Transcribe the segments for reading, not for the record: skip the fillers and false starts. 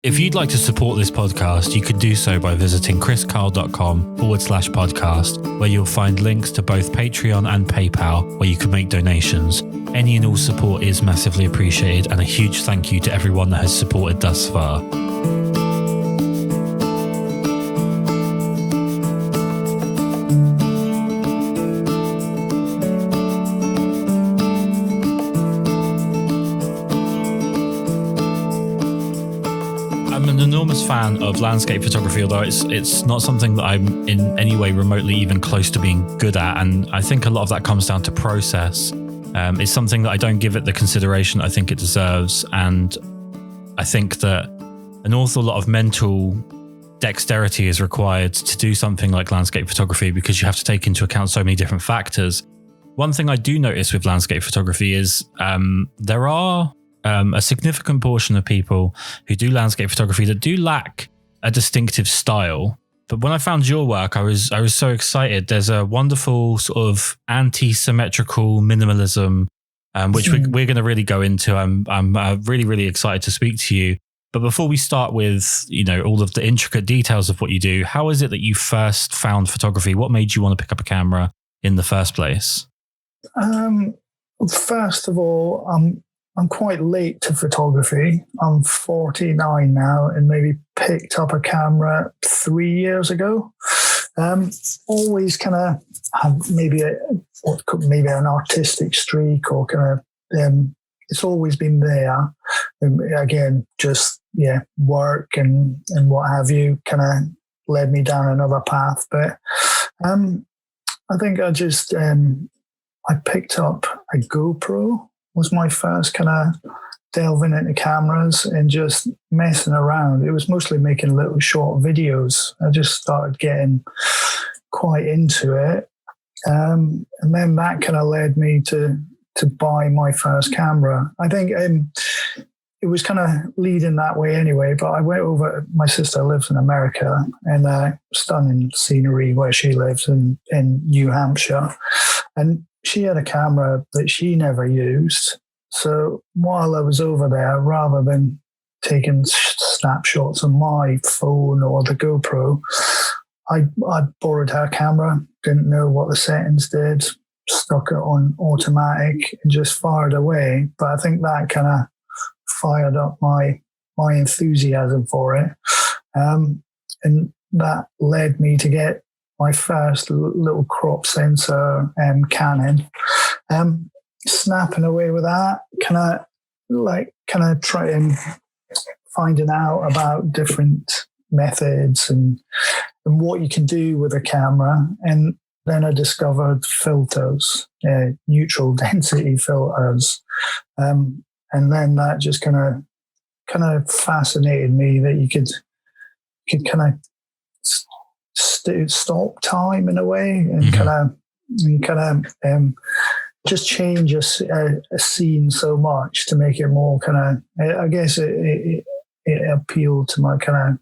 If you'd like to support this podcast, you can do so by visiting kriskarl.com/podcast, where you'll find links to both Patreon and PayPal, where you can make donations. Any and all support is massively appreciated, and a huge thank you to everyone that has supported thus far. I'm an enormous fan of landscape photography, although it's not something that I'm in any way remotely even close to being good at. And I think a lot of that comes down to process. It's something that I don't give it the consideration I think it deserves. And I think that an awful lot of mental dexterity is required to do something like landscape photography, because you have to take into account so many different factors. One thing I do notice with landscape photography is there are a significant portion of people who do landscape photography that do lack a distinctive style. But when I found your work, I was so excited. There's a wonderful sort of anti-symmetrical minimalism, which we're going to really go into. I'm really, really excited to speak to you. But before we start with, all of the intricate details of what you do, how is it that you first found photography? What made you want to pick up a camera in the first place? First of all, I'm quite late to photography. I'm 49 now and maybe picked up a camera 3 years ago. Always kind of had maybe an artistic streak, or kind of it's always been there. Again, just work and what have you kind of led me down another path. But I think I just I picked up a GoPro. Was my first kind of delving into cameras and just messing around. It was mostly making little short videos. I just started getting quite into it. And then that kind of led me to buy my first camera. I think it was kind of leading that way anyway, but I went over, my sister lives in America, and stunning scenery where she lives in New Hampshire. And she had a camera that she never used. So while I was over there, rather than taking snapshots on my phone or the GoPro, I borrowed her camera, didn't know what the settings did, stuck it on automatic and just fired away. But I think that kind of fired up my enthusiasm for it. And that led me to get my first little crop sensor, Canon, snapping away with that, kind of trying, finding out about different methods and what you can do with a camera. And then I discovered filters, neutral density filters. And then that just kind of fascinated me, that you could kind of stop time in a way, and kind of just change a scene so much to make it more kind of, I guess it appealed to my kind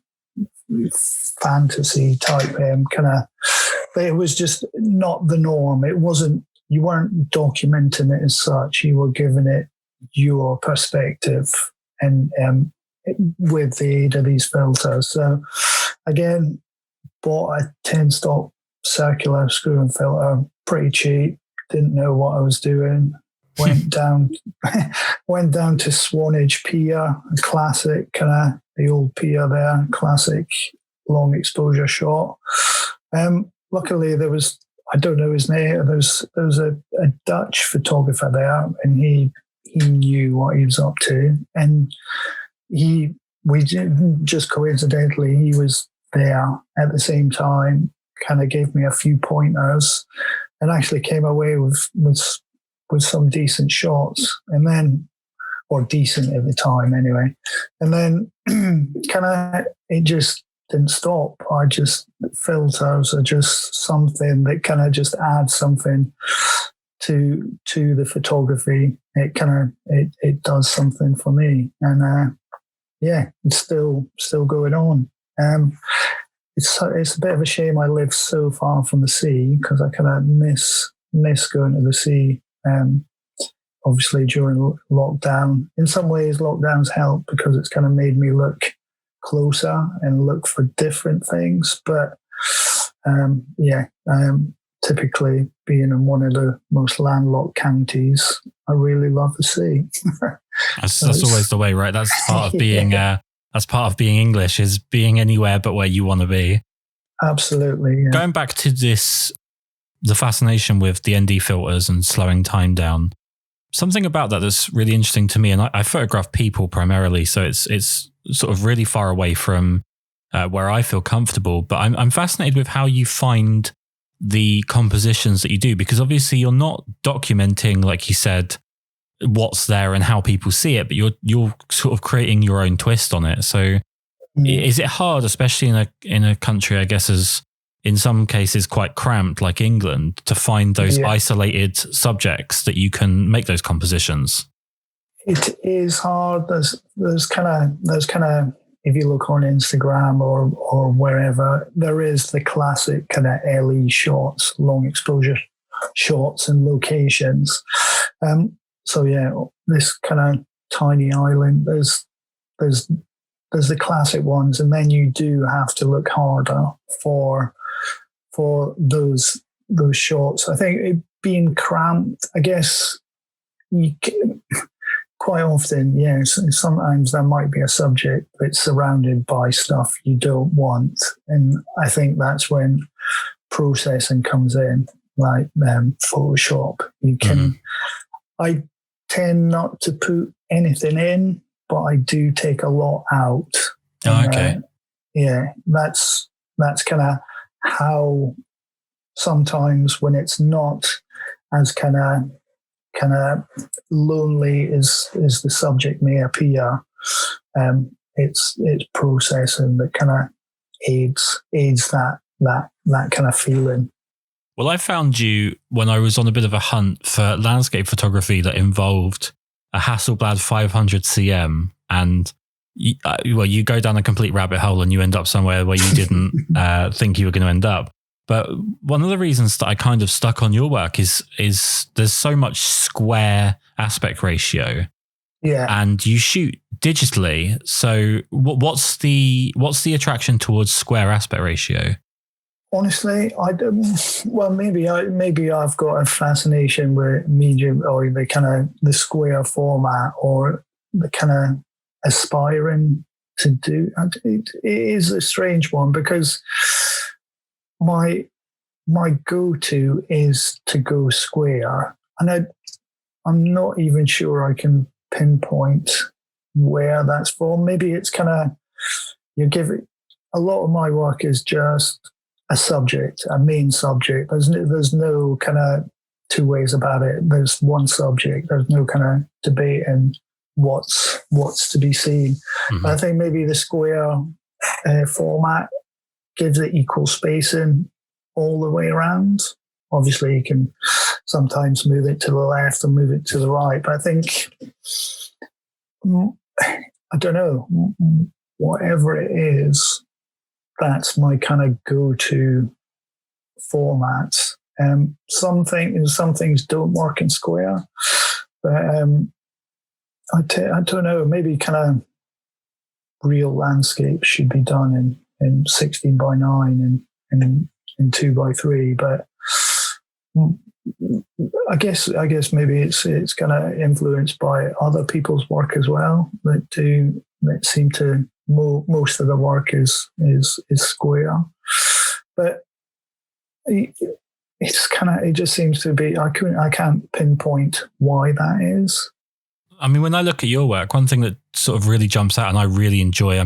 of fantasy type but it was just not the norm. It wasn't, you weren't documenting it as such, you were giving it your perspective and with the aid of these filters. So again, bought a 10-stop circular screw and filter, pretty cheap. Didn't know what I was doing. Went down to Swanage Pier, a classic kind of the old pier there, classic long exposure shot. Luckily there was, I don't know his name. There was a Dutch photographer there, and he knew what he was up to, and just coincidentally he was there at the same time, kind of gave me a few pointers, and actually came away with some decent shots, and then, or decent at the time anyway. And then kind of, it just didn't stop. Filters are just something that kind of just adds something to the photography. It kind of, it does something for me. And it's still going on. It's a bit of a shame I live so far from the sea, because I kind of miss going to the sea. Obviously during lockdown, in some ways lockdown's helped, because it's kind of made me look closer and look for different things. But typically being in one of the most landlocked counties, I really love the sea. That's always the way, right? That's part of being that's part of being English, is being anywhere but where you want to be. Absolutely. Yeah. Going back to the fascination with the ND filters and slowing time down, something about that's really interesting to me, and I photograph people primarily, so it's sort of really far away from where I feel comfortable. But I'm fascinated with how you find the compositions that you do, because obviously you're not documenting, like you said, what's there and how people see it, but you're sort of creating your own twist on it. So is it hard, especially in a country, I guess, as in some cases quite cramped like England, to find those isolated subjects that you can make those compositions? It is hard. There's kind of if you look on Instagram or wherever, there is the classic kind of LE shots, long exposure shots and locations. So yeah, this kind of tiny island, there's the classic ones, and then you do have to look harder for those shots. I think it being cramped, I guess you can, quite often, yes, sometimes there might be a subject that's surrounded by stuff you don't want, and I think that's when processing comes in, like Photoshop. You can, I tend not to put anything in, but I do take a lot out. Oh, okay. That's kind of how sometimes when it's not as kind of lonely as the subject may appear, it's processing that kind of aids that kind of feeling. Well, I found you when I was on a bit of a hunt for landscape photography that involved a Hasselblad 500 cm, and you go down a complete rabbit hole and you end up somewhere where you didn't think you were going to end up. But one of the reasons that I kind of stuck on your work is there's so much square aspect ratio. Yeah. And you shoot digitally. So what's the attraction towards square aspect ratio? Honestly, I don't. Well, maybe I've got a fascination with medium, or the kind of the square format, or the kind of aspiring to do. It is a strange one, because my go-to is to go square, and I'm not even sure I can pinpoint where that's from. Maybe it's kind of, you give it, a lot of my work is just a subject, a main subject. There's no kind of two ways about it. There's one subject. There's no kind of debate in what's to be seen. Mm-hmm. I think maybe the square format gives it equal spacing all the way around. Obviously, you can sometimes move it to the left and move it to the right, but I think, I don't know, whatever it is, that's my kind of go-to format. Some things don't work in square, but I don't know, maybe kind of real landscapes should be done in 16 by 9 and in 2 by 3, but I guess maybe it's kind of influenced by other people's work as well, that seem to, most of the work is square, but it just seems to be, I can't pinpoint why that is. I mean, when I look at your work, one thing that sort of really jumps out and I really enjoy,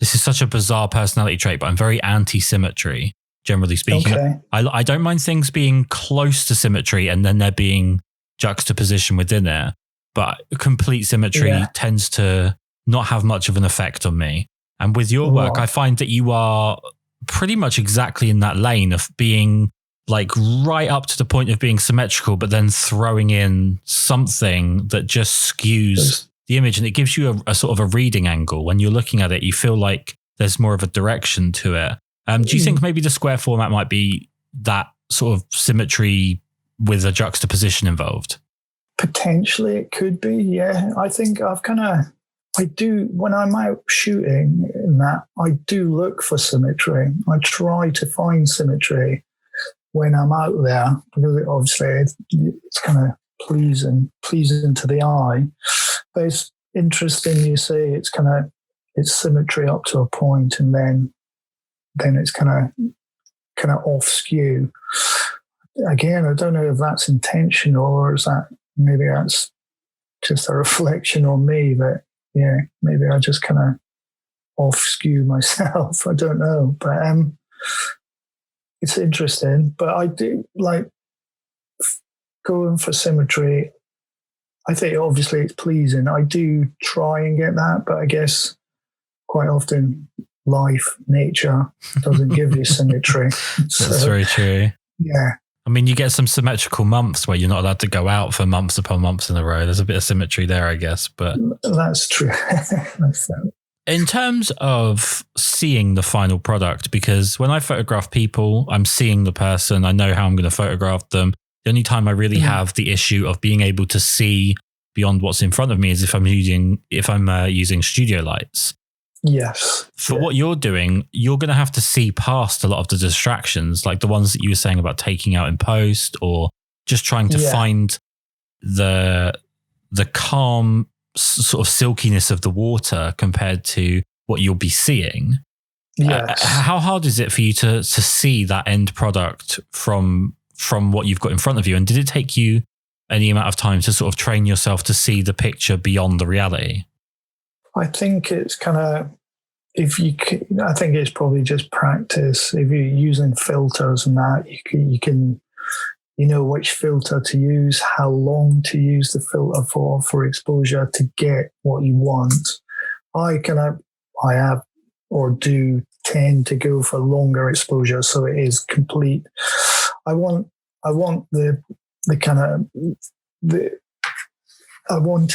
this is such a bizarre personality trait, but I'm very anti-symmetry, generally speaking. Okay. I don't mind things being close to symmetry and then there being juxtaposition within it, but complete symmetry tends to not have much of an effect on me. And with your work, I find that you are pretty much exactly in that lane of being like right up to the point of being symmetrical, but then throwing in something that just skews the image, and it gives you a sort of a reading angle. When you're looking at it, you feel like there's more of a direction to it. Do you think maybe the square format might be that sort of symmetry with a juxtaposition involved? Potentially it could be, yeah. I think I've I do, when I'm out shooting in that, I do look for symmetry. I try to find symmetry when I'm out there, because obviously it's kind of pleasing to the eye. But it's interesting you say it's symmetry up to a point, and then it's kind of off skew. Again, I don't know if that's intentional, or is that maybe that's just a reflection on me that, yeah, maybe I just kind of off skew myself. I don't know, but it's interesting. But I do like going for symmetry. I think obviously it's pleasing. I do try and get that, but I guess quite often nature doesn't give you symmetry. That's very true. Yeah. I mean, you get some symmetrical months where you're not allowed to go out for months upon months in a row. There's a bit of symmetry there, I guess. But that's true. In terms of seeing the final product, because when I photograph people, I'm seeing the person. I know how I'm going to photograph them. The only time I really have the issue of being able to see beyond what's in front of me is if I'm using studio lights. Yes. For what you're doing, you're going to have to see past a lot of the distractions, like the ones that you were saying about taking out in post, or just trying to find the calm sort of silkiness of the water compared to what you'll be seeing. Yes. How hard is it for you to see that end product from what you've got in front of you? And did it take you any amount of time to sort of train yourself to see the picture beyond the reality? I think it's kind of, I think it's probably just practice. If you're using filters and that, you can which filter to use, how long to use the filter for exposure to get what you want. I have or do tend to go for longer exposure, so it is complete. I want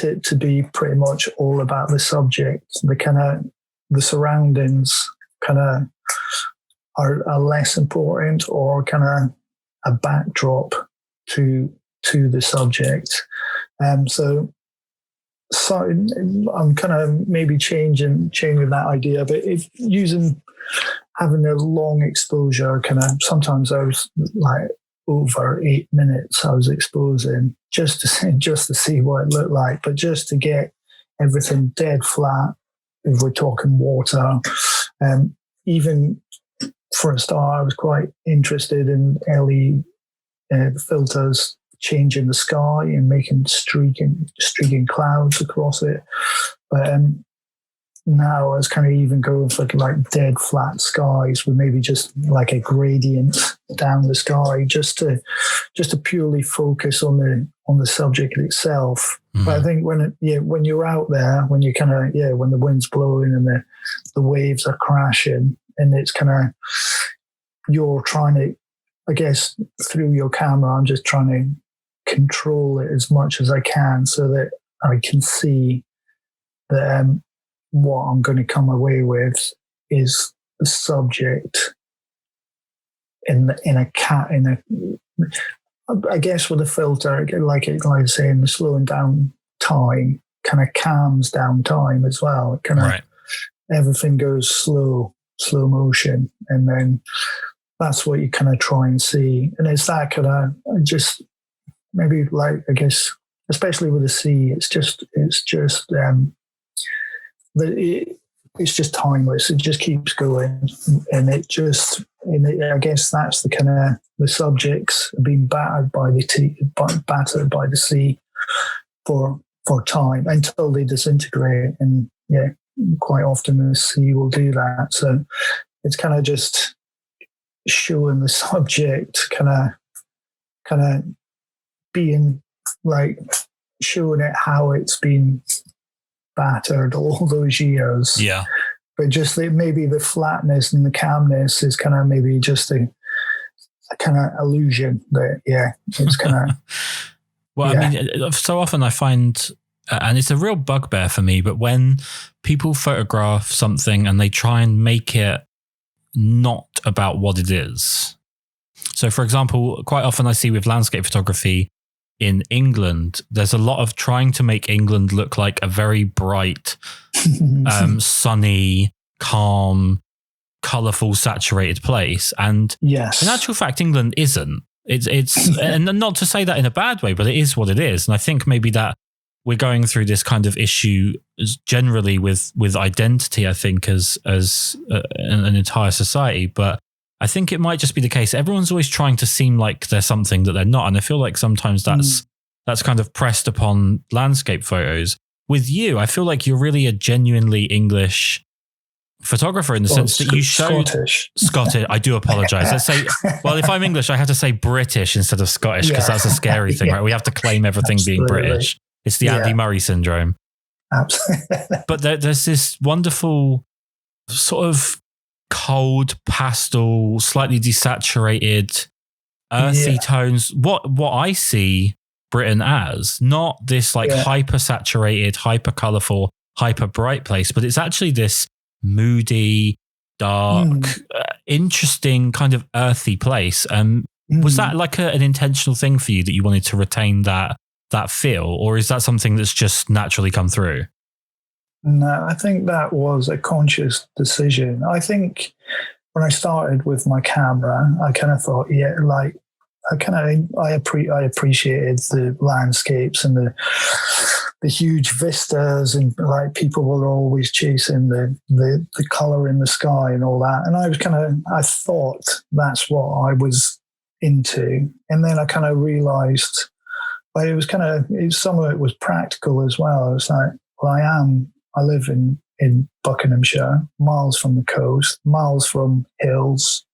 it to be pretty much all about the subject. The surroundings are less important, or a backdrop to the subject. So I'm maybe changing that idea, but having a long exposure, sometimes I was like over 8 minutes I was exposing just to see what it looked like, but just to get everything dead flat. If we're talking water, even for a start, I was quite interested in LED filters changing the sky and making streaking clouds across it. But now I was even going for like dead flat skies with maybe just like a gradient down the sky, just to purely focus on the subject itself. Mm-hmm. But I think when you're out there, when you when the wind's blowing and the waves are crashing, and it's you're trying to, I guess, through your camera, I'm just trying to control it as much as I can so that I can see that what I'm going to come away with is the subject I guess with a filter, like I say, in the slowing down time, calms down time as well. Everything goes slow motion, and then that's what you try and see. And it's that just maybe like, I guess, especially with the sea, it's just timeless. It just keeps going, and I guess that's the subjects being battered by the sea for time until they disintegrate. And quite often the sea will do that. So it's just showing the subject being like showing it how it's been battered all those years. Yeah. But just maybe the flatness and the calmness is maybe just a illusion that, it's Well, I mean, so often I find, and it's a real bugbear for me, but when people photograph something and they try and make it not about what it is. So, for example, quite often I see with landscape photography, in England, there's a lot of trying to make England look like a very bright, sunny, calm, colourful, saturated place. And yes, in actual fact, England isn't. It's and not to say that in a bad way, but it is what it is. And I think maybe that we're going through this kind of issue generally with identity, I think, as an entire society. But I think it might just be the case. Everyone's always trying to seem like they're something that they're not. And I feel like sometimes that's kind of pressed upon landscape photos. With you, I feel like you're really a genuinely English photographer in the sense that you showed Scottish. I do apologize. Let's say, well, if I'm English, I have to say British instead of Scottish because that's a scary thing, right? We have to claim everything being British. It's the Andy Murray syndrome. Absolutely. But there's this wonderful sort of cold pastel, slightly desaturated, earthy tones. What I see Britain as, not this like hyper saturated, hyper colorful, hyper bright place, but it's actually this moody, dark, interesting kind of earthy place. Was that like an intentional thing for you that you wanted to retain that feel, or is that something that's just naturally come through? No, I think that was a conscious decision. I think when I started with my camera, I kind of thought, I appreciated the landscapes and the huge vistas, and like people were always chasing the color in the sky and all that. And I thought that's what I was into. And then I kind of realized, but it was some of it was practical as well. I was like, well, I live in Buckinghamshire, miles from the coast, miles from hills,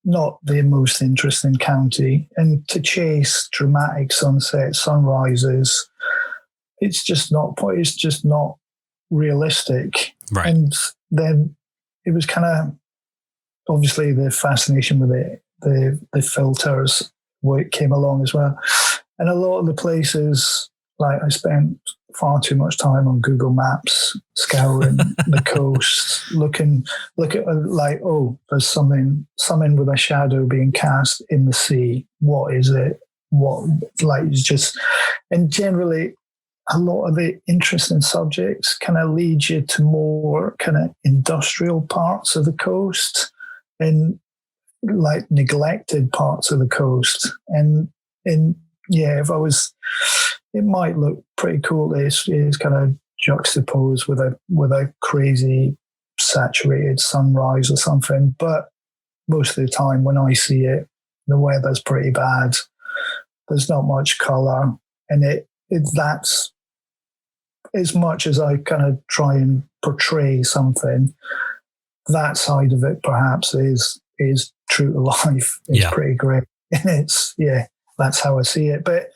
not the most interesting county. And to chase dramatic sunsets, sunrises, it's just not realistic. Right. And then it was kind of, obviously the fascination with the filters, what came along as well. And a lot of the places, like I spent far too much time on Google Maps, scouring the coast, look at like, oh, there's something with a shadow being cast in the sea. What is it? What, like, it's just, and generally a lot of the interesting subjects kind of lead you to more kind of industrial parts of the coast and like neglected parts of the coast. And if I was, it might look pretty cool. It's kind of juxtaposed with a crazy saturated sunrise or something. But most of the time when I see it, the weather's pretty bad. There's not much color, and that's as much as I kind of try and portray something. That side of it perhaps is true to life. It's pretty great, and that's how I see it. But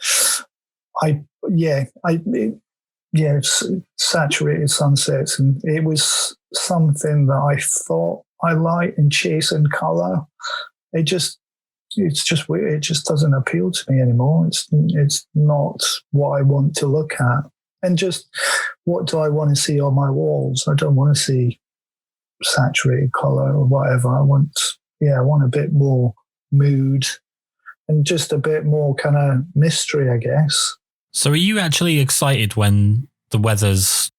saturated sunsets, and it was something that I thought I liked, and chasing color. It just doesn't appeal to me anymore. It's not what I want to look at. And just what do I want to see on my walls? I don't want to see saturated color or whatever. I want a bit more mood and just a bit more kind of mystery, I guess. So are you actually excited when the weather's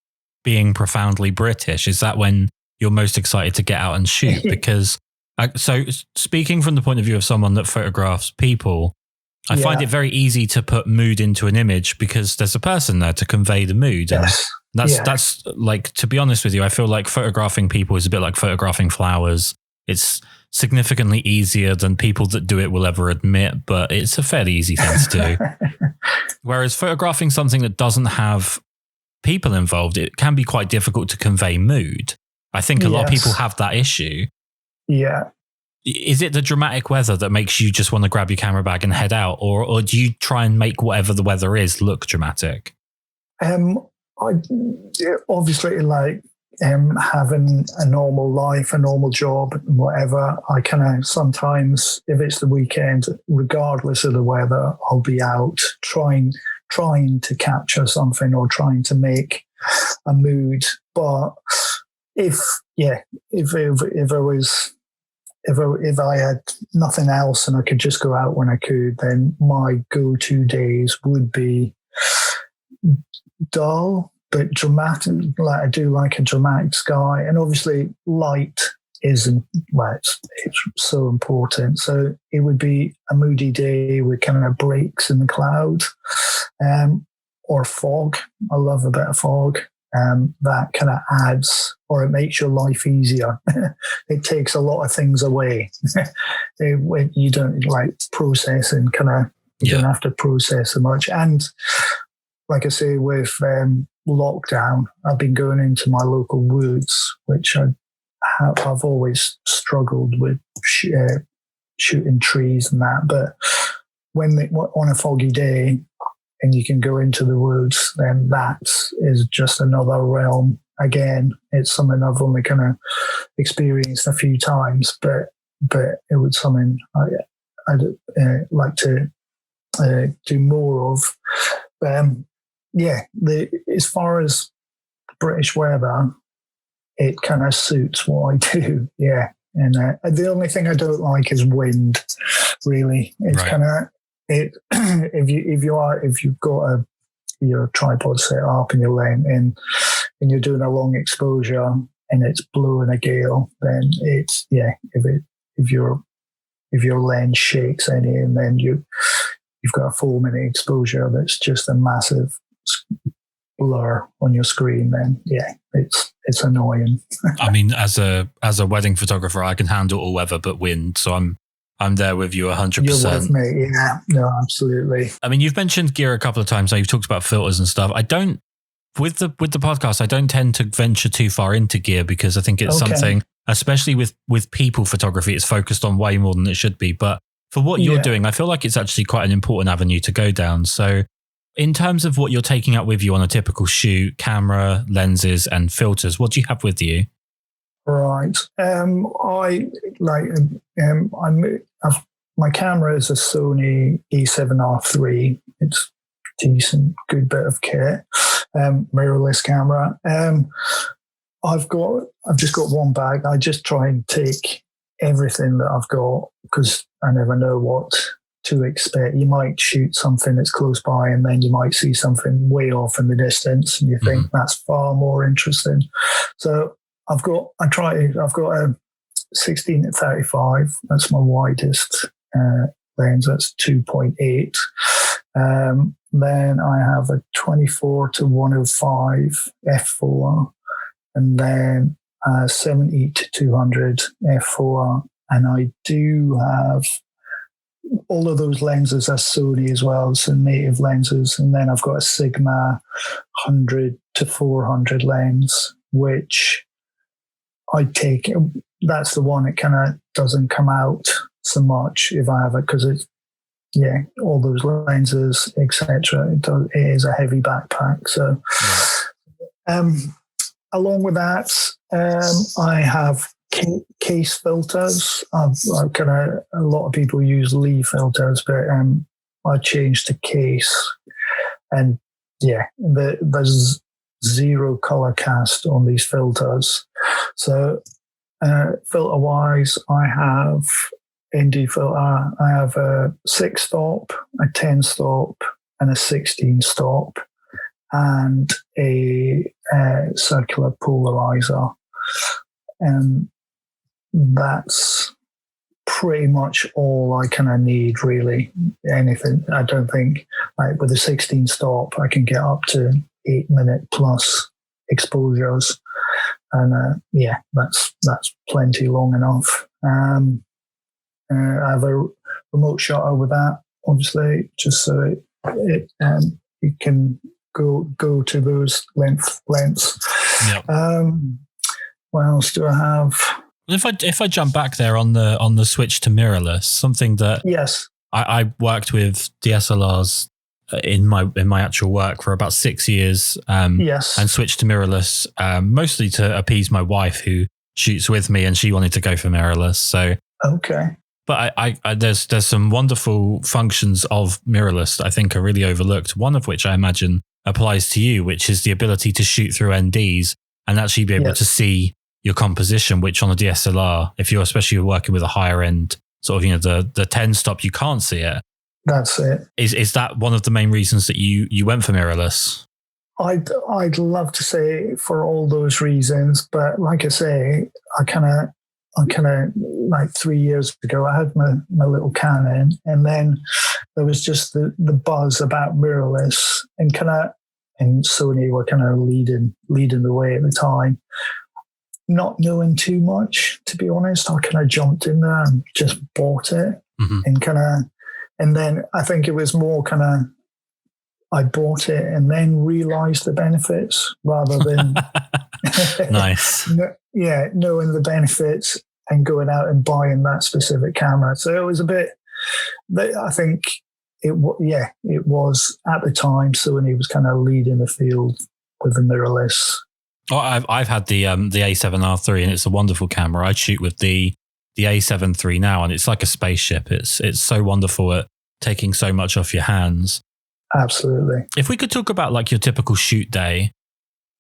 being profoundly British? Is that when you're most excited to get out and shoot? Because so speaking from the point of view of someone that photographs people, I find it very easy to put mood into an image because there's a person there to convey the mood. Yes. And that's like, to be honest with you, I feel like photographing people is a bit like photographing flowers. It's significantly easier than people that do it will ever admit, but it's a fairly easy thing to do. Whereas photographing something that doesn't have people involved, it can be quite difficult to convey mood. I think a lot of people have that issue. Yeah. Is it the dramatic weather that makes you just want to grab your camera bag and head out, or do you try and make whatever the weather is look dramatic? I obviously like having a normal life, a normal job, whatever. I kind of sometimes, if it's the weekend, regardless of the weather, I'll be out trying to capture something or trying to make a mood. But if I was if I had nothing else and I could just go out when I could, then my go-to days would be dull but dramatic. Like I do like a dramatic sky, and obviously light isn't, well, it's so important. So it would be a moody day with kind of breaks in the clouds, or fog. I love a bit of fog. That kind of adds, or it makes your life easier. It takes a lot of things away. You don't like processing, you don't have to process so much. And like I say, with lockdown, I've been going into my local woods, which I've always struggled with shooting trees and that. But on a foggy day, and you can go into the woods, then that is just another realm. Again, it's something I've only kind of experienced a few times, but it was something I'd like to do more of. As far as British weather, it kind of suits what I do. Yeah, and the only thing I don't like is wind. Really, it's kind of. If you've got your tripod set up and and you're doing a long exposure and it's blowing a gale, then if your lens shakes any, and then you've got a 4-minute exposure that's just a massive blur on your screen, then it's annoying. I mean, as a wedding photographer, I can handle all weather but wind, so I'm there with you 100%. You're with me, yeah. No, absolutely. I mean, you've mentioned gear a couple of times. Now you've talked about filters and stuff. I don't, with the podcast, I don't tend to venture too far into gear because I think it's something, especially with people photography, it's focused on way more than it should be. But for what you're doing, I feel like it's actually quite an important avenue to go down. So in terms of what you're taking out with you on a typical shoot, camera, lenses and filters, what do you have with you? Right. My camera is a Sony A7R3. It's decent, good bit of kit. Mirrorless camera. I've just got one bag. I just try and take everything that I've got because I never know what to expect. You might shoot something that's close by and then you might see something way off in the distance and you think that's far more interesting. So I've got a 16-35. That's my widest lens. That's 2.8. Then I have a 24-105 f4, and then 70-200 f4. And I do have all of those lenses are Sony as well, so native lenses. And then I've got a Sigma 100-400 lens, which I take. That's the one. It kind of doesn't come out so much if I have it because it's all those lenses, etc. It is a heavy backpack. So, along with that, I have case filters. A lot of people use Lee filters, but I changed to case, and there's zero color cast on these filters. So filter wise, I have ND filter. I have a 6-stop, a 10-stop, and a 16-stop, and a circular polarizer. And that's pretty much all I kind of need, really. Anything. I don't think, like with a 16-stop, I can get up to 8-minute plus exposures, and that's plenty long enough. I have a remote shutter with that, obviously, just so it you can go to those lengths. Yep. What else do I have? If I jump back there on the switch to mirrorless, something that I worked with DSLRs in my actual work for about 6 years, and switched to mirrorless mostly to appease my wife who shoots with me, and she wanted to go for mirrorless. So but I there's some wonderful functions of mirrorless that I think are really overlooked. One of which I imagine applies to you, which is the ability to shoot through NDs and actually be able to see your composition, which on a DSLR, if you're especially working with a higher end sort of, the 10 stop, you can't see it. That's it. Is that one of the main reasons that you went for mirrorless? I'd love to say for all those reasons, but like I say, I kind of like 3 years ago, I had my little Canon, and then there was just the buzz about mirrorless, and Sony were kind of leading the way at the time. Not knowing too much, to be honest, I kind of jumped in there and just bought it, and then I think it was more kind of, I bought it and then realized the benefits rather than nice. Knowing the benefits and going out and buying that specific camera. So it was a bit, I think it was at the time, Sony was kind of leading the field with the mirrorless. Oh, I've had the A7R III, and it's a wonderful camera. I shoot with the A7 III now, and it's like a spaceship. It's so wonderful at taking so much off your hands. Absolutely. If we could talk about like your typical shoot day.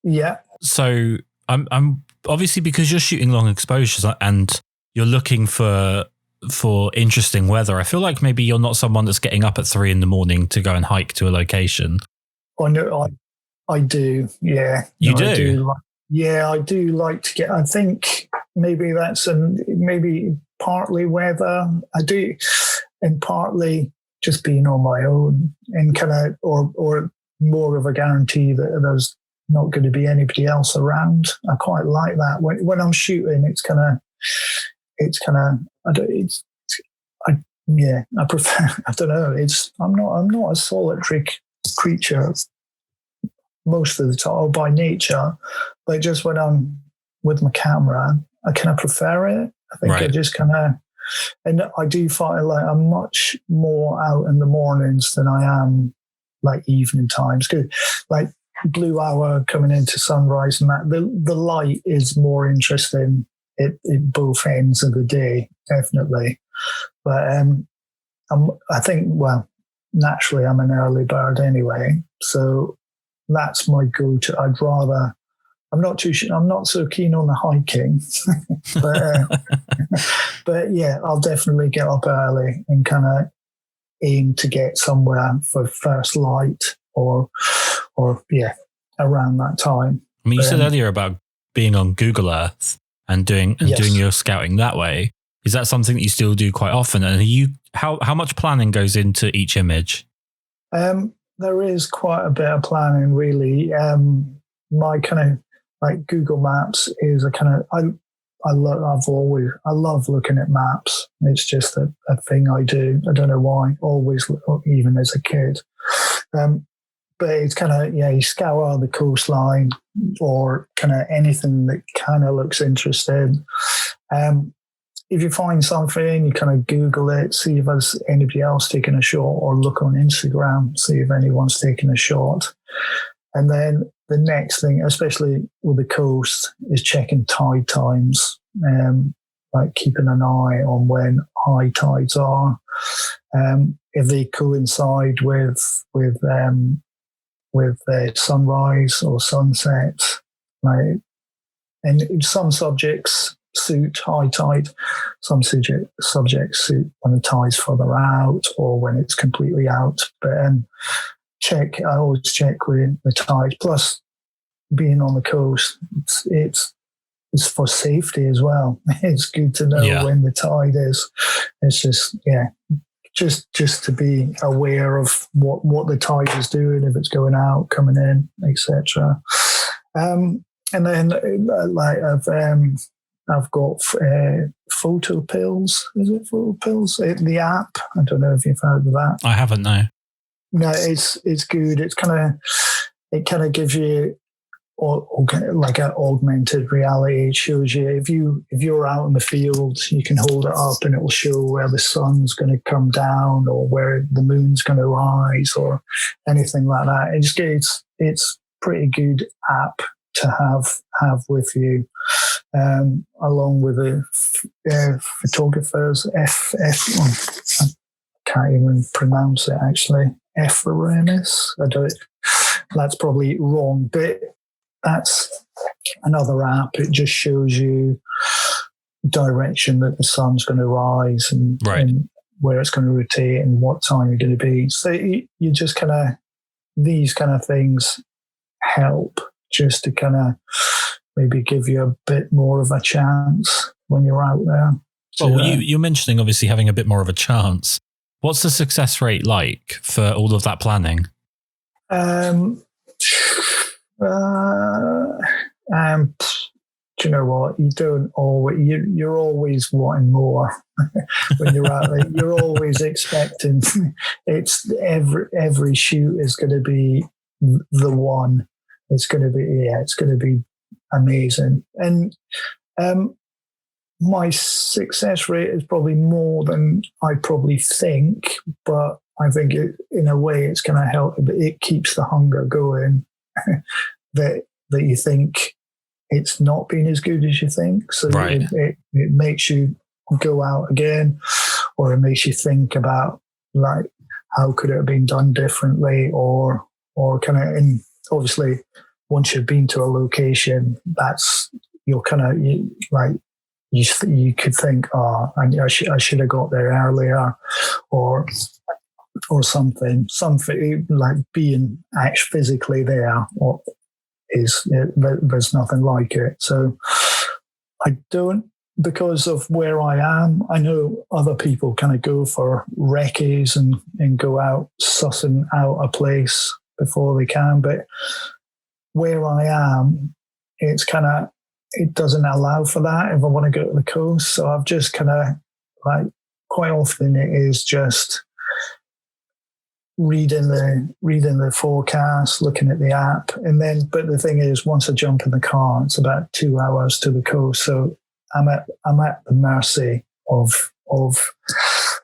Yeah. So I'm obviously, because you're shooting long exposures and you're looking for interesting weather, I feel like maybe you're not someone that's getting up at 3 a.m. to go and hike to a location. Oh no, I do. Yeah. You no, do? I do like to get, I think maybe that's maybe partly weather. I do, and partly just being on my own, and kind of, or more of a guarantee that there's not going to be anybody else around. I quite like that. When I'm shooting, I prefer, I don't know, I'm not a solitary creature most of the time, or by nature, but just when I'm with my camera, I kind of prefer it. I think I just kind of, and I do find like I'm much more out in the mornings than I am like evening times. Good, like blue hour coming into sunrise, and that the light is more interesting at both ends of the day, definitely. But I think, well, naturally I'm an early bird anyway, so that's my go-to. I'm not so keen on the hiking, but yeah, I'll definitely get up early and kind of aim to get somewhere for first light or around that time. I mean, you said earlier about being on Google Earth and doing your scouting that way. Is that something that you still do quite often? And how much planning goes into each image? There is quite a bit of planning, really. My kind of like Google Maps is a kind of, I love looking at maps. It's just a thing I do. I don't know why. Always, even as a kid. But it's kind of, you scour the coastline or kind of anything that kind of looks interesting. If you find something, you kind of Google it, see if there's anybody else taking a shot, or look on Instagram, see if anyone's taking a shot. And then the next thing, especially with the coast, is checking tide times, like keeping an eye on when high tides are. If they coincide with sunrise or sunset, like, and some subjects suit high tide, some subjects suit when the tide's further out or when it's completely out. But I always check with the tide. Plus, being on the coast, it's for safety as well. It's good to know when the tide is. It's just to be aware of what the tide is doing, if it's going out, coming in, etc. And then I've got photo pills. Is it photo pills? The app. I don't know if you've heard of that. I haven't. No, it's good. It kind of gives you like an augmented reality. It shows you if you're out in the field, you can hold it up and it will show where the sun's going to come down or where the moon's going to rise or anything like that. It's pretty good app to have with you, along with the photographers. I can't even pronounce it actually. Ephemeris. That's probably wrong, but that's another app. It just shows you direction that the sun's going to rise and where it's going to rotate and what time you're going to be. So you just kind of, these kind of things help just to kind of maybe give you a bit more of a chance when you're out there. Well, you're mentioning obviously having a bit more of a chance. What's the success rate like for all of that planning? Do you know what? You don't always. You're always wanting more when you're out there. You're always expecting. It's every shoot is going to be the one. It's going to be It's going to be amazing. And my success rate is probably more than I probably think, but I think in a way it's going to help. It keeps the hunger going that you think it's not been as good as you think. So it makes you go out again, or it makes you think about like, how could it have been done differently, or kind of, and obviously once you've been to a location, that's, you're kind of like, you could think, I should have got there earlier, or something like being actually physically there, or there's nothing like it. So I don't, because of where I am, I know other people kind of go for recce's and go out sussing out a place before they can, but where I am, it's kind of, it doesn't allow for that if I want to go to the coast. So I've just kind of like, quite often it is just reading the forecast, looking at the app, and then. But the thing is, once I jump in the car, it's about 2 hours to the coast, so I'm at the mercy of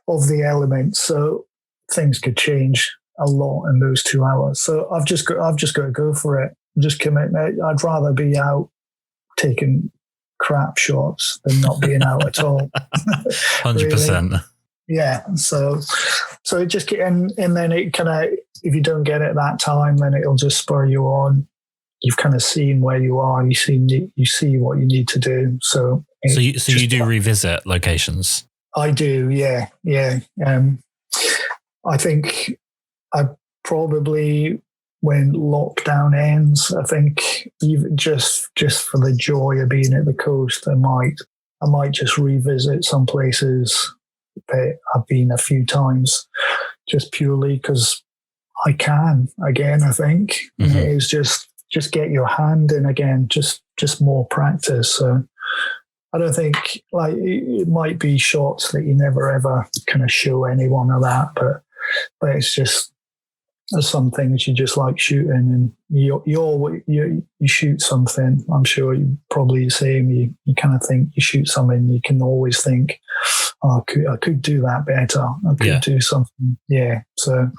the elements. So things could change a lot in those 2 hours. So I've just got to go for it. Just commit. I'd rather be out taking crap shots than not being out at all. 100%. Really. Yeah, so it just and then it kind of, if you don't get it at that time, then it'll just spur you on. You've kind of seen where you are. You see what you need to do. So you do revisit locations. I do, yeah. I think I probably, when lockdown ends, I think even just for the joy of being at the coast, I might just revisit some places that I've been a few times, just purely because I can again. I think it's just get your hand in again, just more practice. So I don't think, like, it might be shots that you never ever kind of show anyone of that, but it's just, there's some things you just like shooting, and you shoot something. I'm sure you probably the same. You kind of think you shoot something, you can always think, I could do that better. I could do something. Yeah. So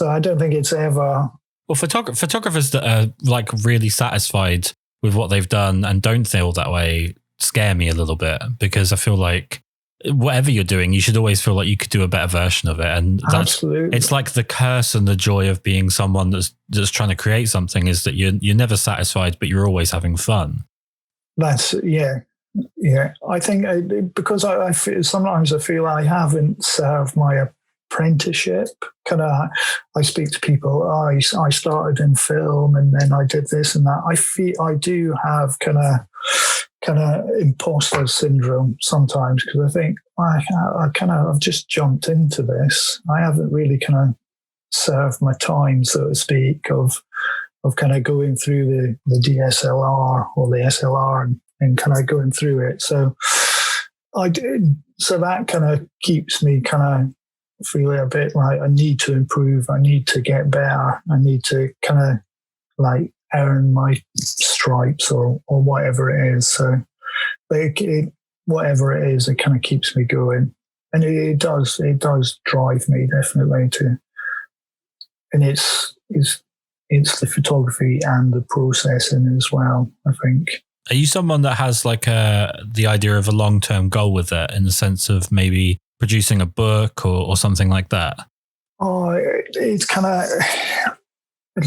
I don't think it's ever. Well, photographers that are like really satisfied with what they've done and don't feel that way scare me a little bit, because I feel like whatever you're doing, you should always feel like you could do a better version of it. And it's like the curse and the joy of being someone that's trying to create something, is that you're never satisfied, but you're always having fun. That's, yeah. I think because I feel, sometimes I feel I haven't served my apprenticeship. Kind of, I speak to people, I started in film and then I did this and that. I feel I do have kind of imposter syndrome sometimes, because I think I've just jumped into this. I haven't really kind of served my time, so to speak, of kind of going through the DSLR or the SLR and kind of going through it. So I did. So that kind of keeps me kind of feeling a bit like I need to improve. I need to get better. I need to kind of like earn my stripes or whatever it is. So whatever it is, it kind of keeps me going. And it does drive me definitely to, and it's the photography and the processing as well, I think. Are you someone that has like the idea of a long-term goal with it, in the sense of maybe producing a book or something like that? Oh, it's kind of,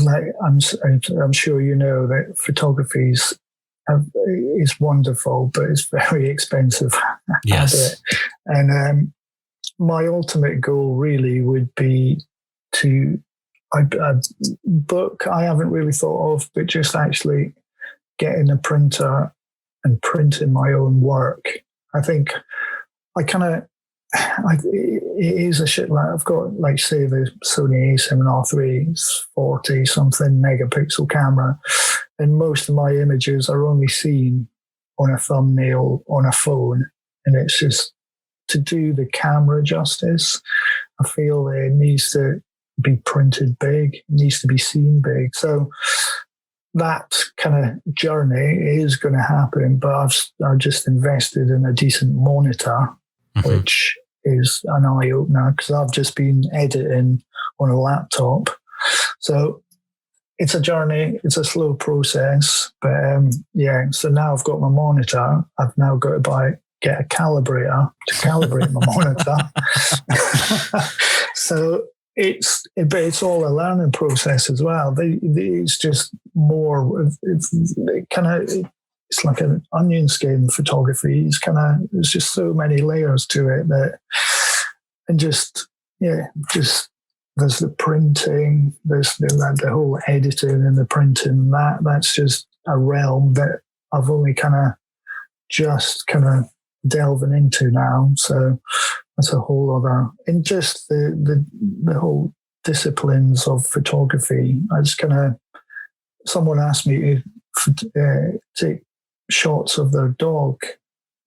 like I'm sure you know that photography is wonderful, but it's very expensive. Yes. And my ultimate goal really would be to a book I haven't really thought of, but just actually getting a printer and printing my own work. I think I kind of, it is a shit. Like I've got, like, say, the Sony A7R3, it's 40 something megapixel camera, and most of my images are only seen on a thumbnail on a phone, and it's just to do the camera justice. I feel it needs to be printed big, it needs to be seen big. So that kind of journey is going to happen, but I've just invested in a decent monitor, which is an eye-opener because I've just been editing on a laptop. So it's a journey, it's a slow process, but so now I've got my monitor. I've now got to get a calibrator to calibrate my monitor. So but it's all a learning process as well. It's just more, it's like an onion skin photography. There's just so many layers to it and there's the printing, there's the whole editing and the printing. That's just a realm that I've only just delving into now. So that's a whole other, and just the whole disciplines of photography. Someone asked me to take shots of their dog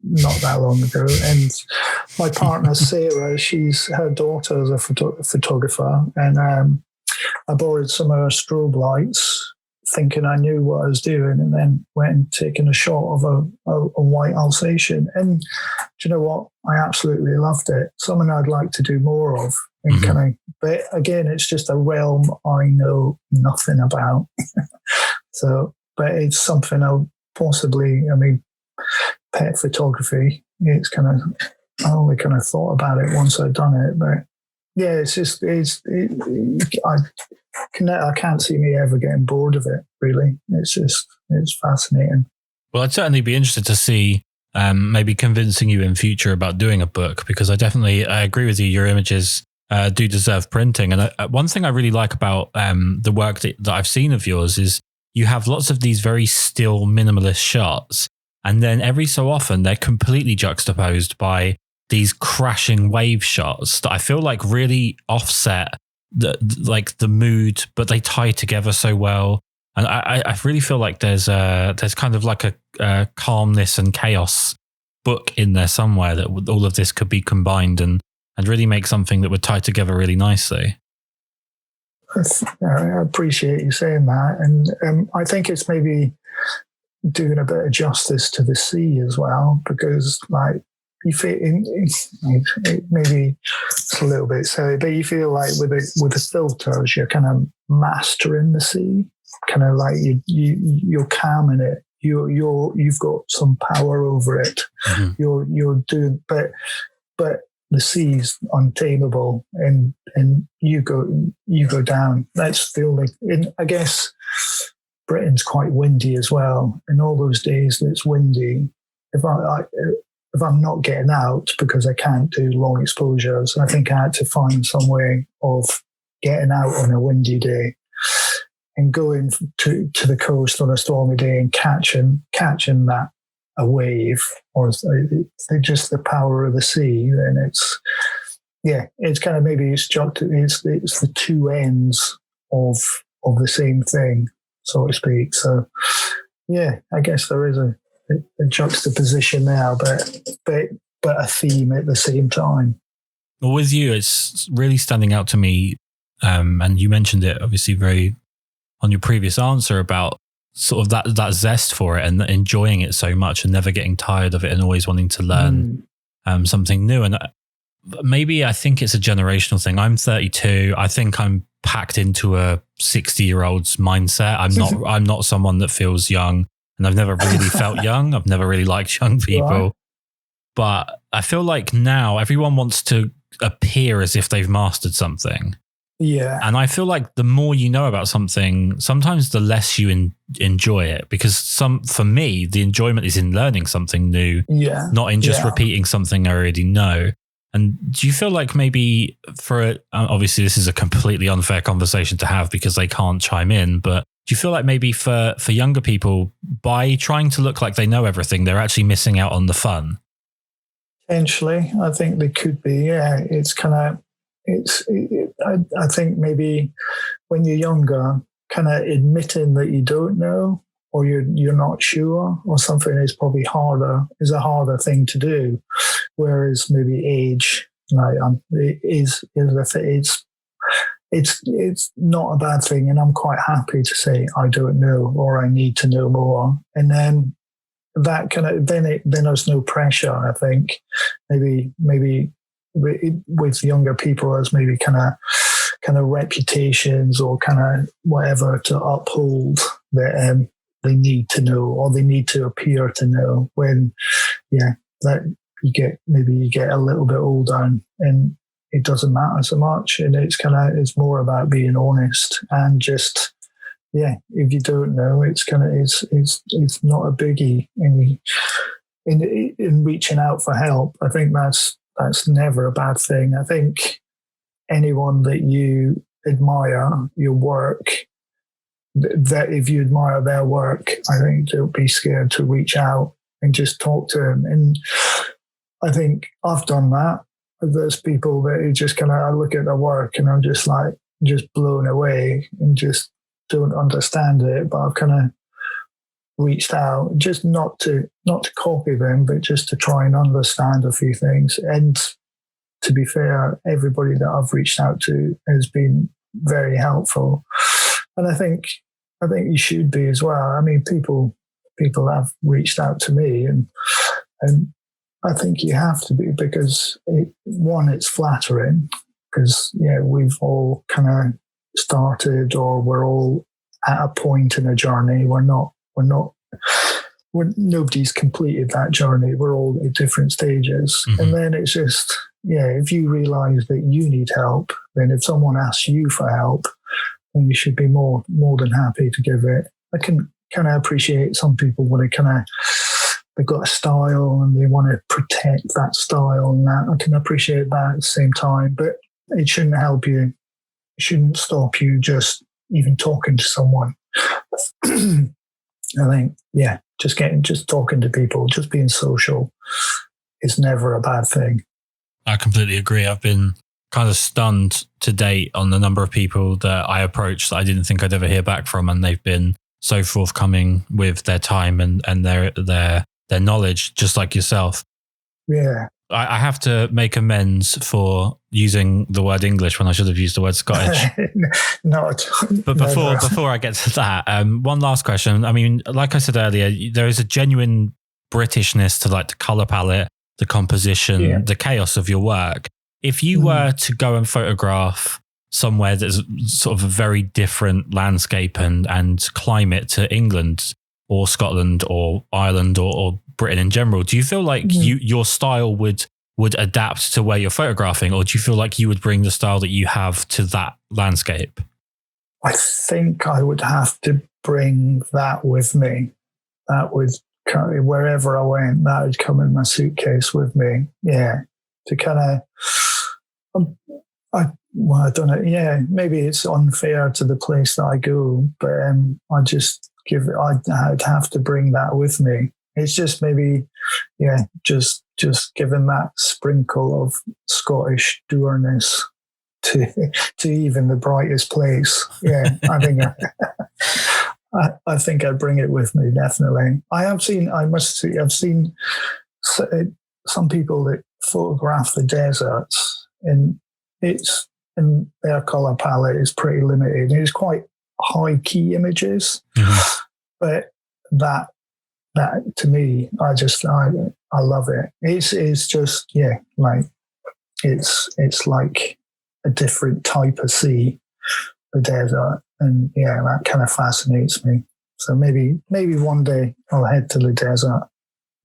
not that long ago, and my partner Sarah, her daughter is a photographer, and I borrowed some of her strobe lights thinking I knew what I was doing, and then went and taken a shot of a white Alsatian. And do you know what? I absolutely loved it. Something I'd like to do more of. And but again, it's just a realm I know nothing about. But it's something I'll possibly, pet photography. It's I only thought about it once I'd done it, but yeah, I can't see me ever getting bored of it, really. It's fascinating. Well, I'd certainly be interested to see maybe convincing you in future about doing a book, because I agree with you. Your images do deserve printing. And one thing I really like about the work that I've seen of yours is you have lots of these very still minimalist shots. And then every so often they're completely juxtaposed by these crashing wave shots that I feel like really offset the mood, but they tie together so well. And I really feel like there's kind of like a calmness and chaos book in there somewhere that all of this could be combined and really make something that would tie together really nicely. I appreciate you saying that. And I think it's maybe doing a bit of justice to the sea as well, because like you feel maybe it's a little bit silly, but you feel like with the filters, you're kind of mastering the sea, kind of like you're calming it. You've got some power over it. Mm-hmm. You're doing, but the sea's untamable, and you go down. That's the only. And I guess Britain's quite windy as well. And all those days that it's windy, if I'm not getting out because I can't do long exposures, I think I had to find some way of getting out on a windy day and going to the coast on a stormy day and catching that a wave, or just the power of the sea. And it's kind of, maybe it's the two ends of the same thing, so to speak. So yeah, I guess there is a juxtaposition now, but a theme at the same time. Well, with you, it's really standing out to me, and you mentioned it obviously very on your previous answer about sort of that zest for it and enjoying it so much and never getting tired of it and always wanting to learn something new. And maybe I think it's a generational thing. I'm 32. I think I'm packed into a 60-year-old's mindset. I'm not someone that feels young, and I've never really felt young. I've never really liked young people. Right. But I feel like now everyone wants to appear as if they've mastered something. Yeah. And I feel like the more you know about something, sometimes the less you enjoy it, because for me, the enjoyment is in learning something new, not in just repeating something I already know. And do you feel like maybe obviously this is a completely unfair conversation to have because they can't chime in, but do you feel like maybe for younger people, by trying to look like they know everything, they're actually missing out on the fun? Potentially, I think they could be. Yeah, it's kind of, I think maybe when you're younger, kind of admitting that you don't know or you're not sure or something is probably a harder thing to do. Whereas maybe age, it's not a bad thing, and I'm quite happy to say I don't know or I need to know more, and then that kind of then there's no pressure. I think maybe with younger people, as maybe kind of reputations or kind of whatever to uphold that they need to know or they need to appear to know. When that you get a little bit older and it doesn't matter so much, and it's more about being honest and just. Yeah, if you don't know, it's not a biggie. In reaching out for help, I think that's never a bad thing. I think anyone that you admire your work, that if you admire their work, I think don't be scared to reach out and just talk to them. And I think I've done that. There's people that just I look at their work and I'm just blown away and just don't understand it, but I've kind of reached out, just not to copy them, but just to try and understand a few things. And to be fair, everybody that I've reached out to has been very helpful, and I think you should be as well. I mean, people have reached out to me, and I think you have to be, because it's flattering, because we've all kind of started, or we're all at a point in a journey. Nobody's completed that journey. We're all at different stages. Mm-hmm. And then it's just, if you realize that you need help, then if someone asks you for help, then you should be more than happy to give it. I can kind of appreciate some people when they've got a style and they want to protect that style and that. I can appreciate that at the same time, but it shouldn't help you. It shouldn't stop you just even talking to someone. I think, just talking to people, just being social is never a bad thing. I completely agree. I've been kind of stunned to date on the number of people that I approached that I didn't think I'd ever hear back from, and they've been so forthcoming with their time and their knowledge, just like yourself. Yeah. I have to make amends for using the word English when I should have used the word Scottish. But before I get to that, one last question. I mean, like I said earlier, there is a genuine Britishness to like the color palette, the composition, the chaos of your work. If you were to go and photograph somewhere that's sort of a very different landscape and climate to England or Scotland or Ireland or Britain in general, do you feel like your style would adapt to where you're photographing, or do you feel like you would bring the style that you have to that landscape? I think I would have to bring that with me. That would, wherever I went, that would come in my suitcase with me. Yeah, to kind of, I don't know. Yeah, maybe it's unfair to the place that I go, but I'd have to bring that with me. It's just maybe, just giving that sprinkle of Scottish dourness to even the brightest place. Yeah, I think I'd bring it with me, definitely. I've seen some people that photograph the deserts, and their color palette is pretty limited. It's quite high key images, but that to me, I love it. It's just like it's like a different type of sea, the desert, and that kind of fascinates me. So maybe one day I'll head to the desert.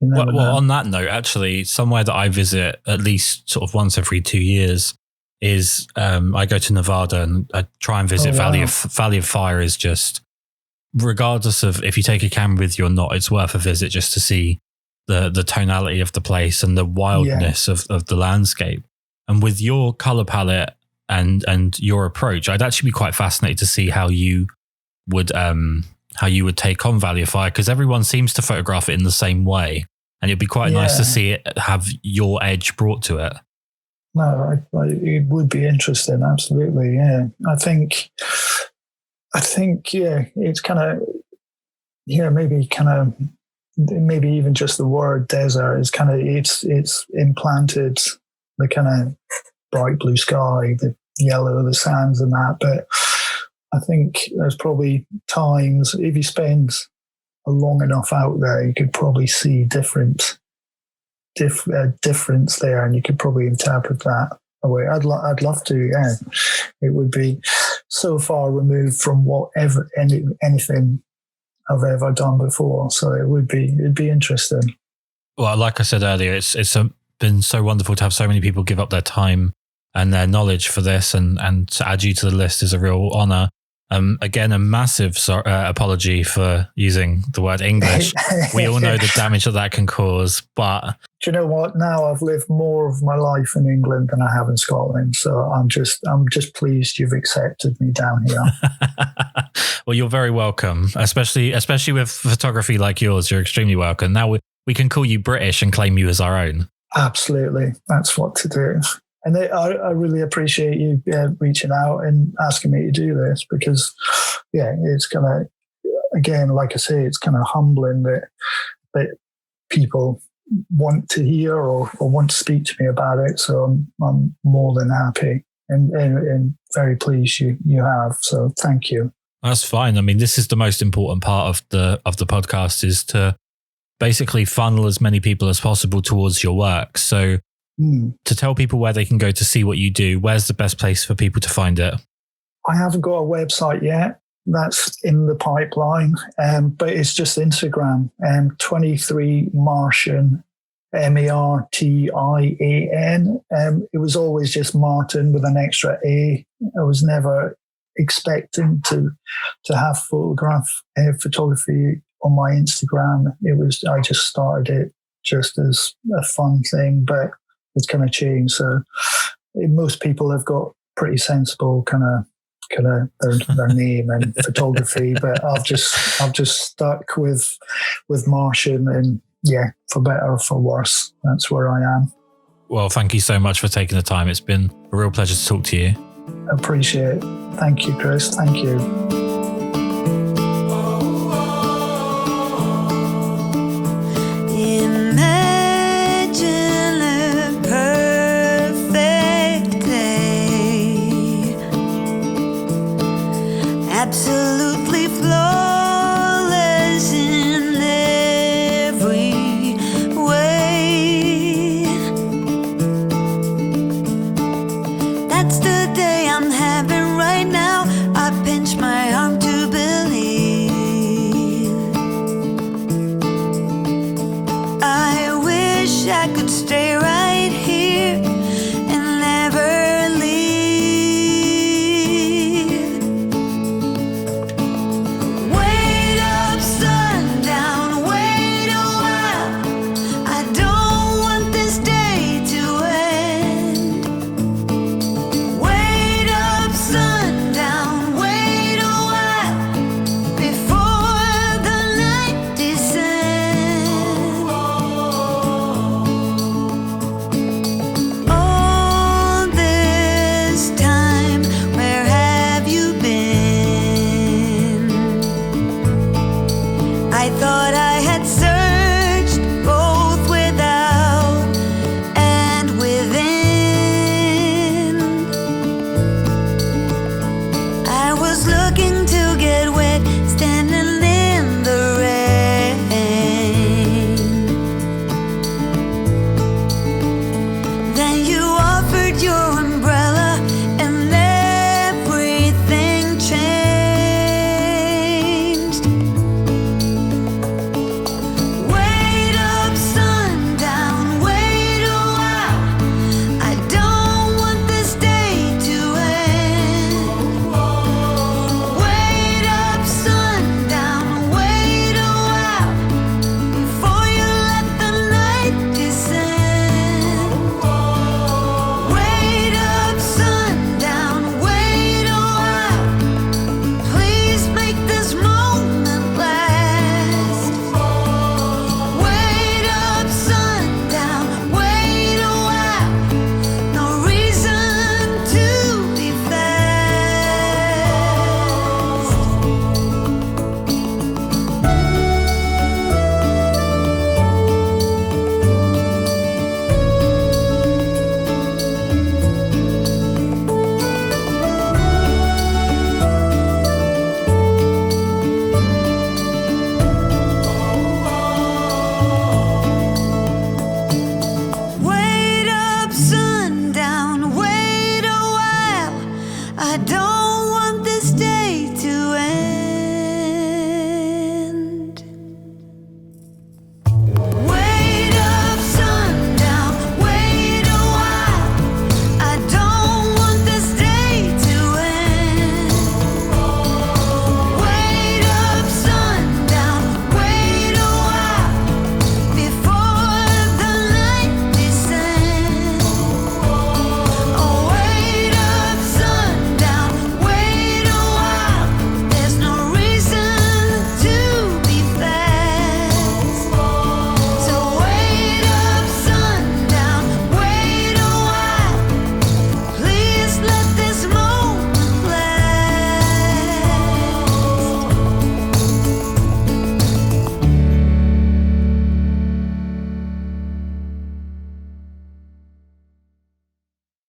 Well, on that note, actually, somewhere that I visit at least sort of once every 2 years is I go to Nevada and I try and visit Valley of Fire. Is just, regardless of if you take a camera with you or not, it's worth a visit just to see the tonality of the place and the wildness of the landscape. And with your color palette and your approach, I'd actually be quite fascinated to see how you would take on Valley of Fire, because everyone seems to photograph it in the same way, and it'd be quite nice to see it have your edge brought to it. No, it would be interesting. Absolutely. Yeah. I think, it's kind of, maybe even just the word desert is kind of, it's implanted the kind of bright blue sky, the yellow of the sands and that. But I think there's probably times, if you spend long enough out there, you could probably see difference there, and you could probably interpret that away. I'd love to. Yeah, it would be so far removed from anything I've ever done before. So it'd be interesting. Well, like I said earlier, it's been so wonderful to have so many people give up their time and their knowledge for this, and to add you to the list is a real honor. Again, a massive apology for using the word English. We all know the damage that can cause, but... Do you know what? Now I've lived more of my life in England than I have in Scotland, so I'm just pleased you've accepted me down here. Well, you're very welcome, especially with photography like yours. You're extremely welcome. Now we can call you British and claim you as our own. Absolutely. That's what to do. And I really appreciate you reaching out and asking me to do this, because, it's kind of, again, like I say, it's kind of humbling that people want to hear or want to speak to me about it. So I'm more than happy and very pleased you have. So thank you. That's fine. I mean, this is the most important part of the podcast, is to basically funnel as many people as possible towards your work. So to tell people where they can go to see what you do, where's the best place for people to find it? I haven't got a website yet. That's in the pipeline, but it's just Instagram. 23 Martian, Martian. It was always just Martin with an extra A. I was never expecting to have photography on my Instagram. I just started it just as a fun thing, but it's kind of changed. So most people have got pretty sensible kind of their name and photography, but I've just stuck with Martian, and for better or for worse, that's where I am. Well, thank you so much for taking the time. It's been a real pleasure to talk to you. I appreciate it. Thank you, Kris. Thank you.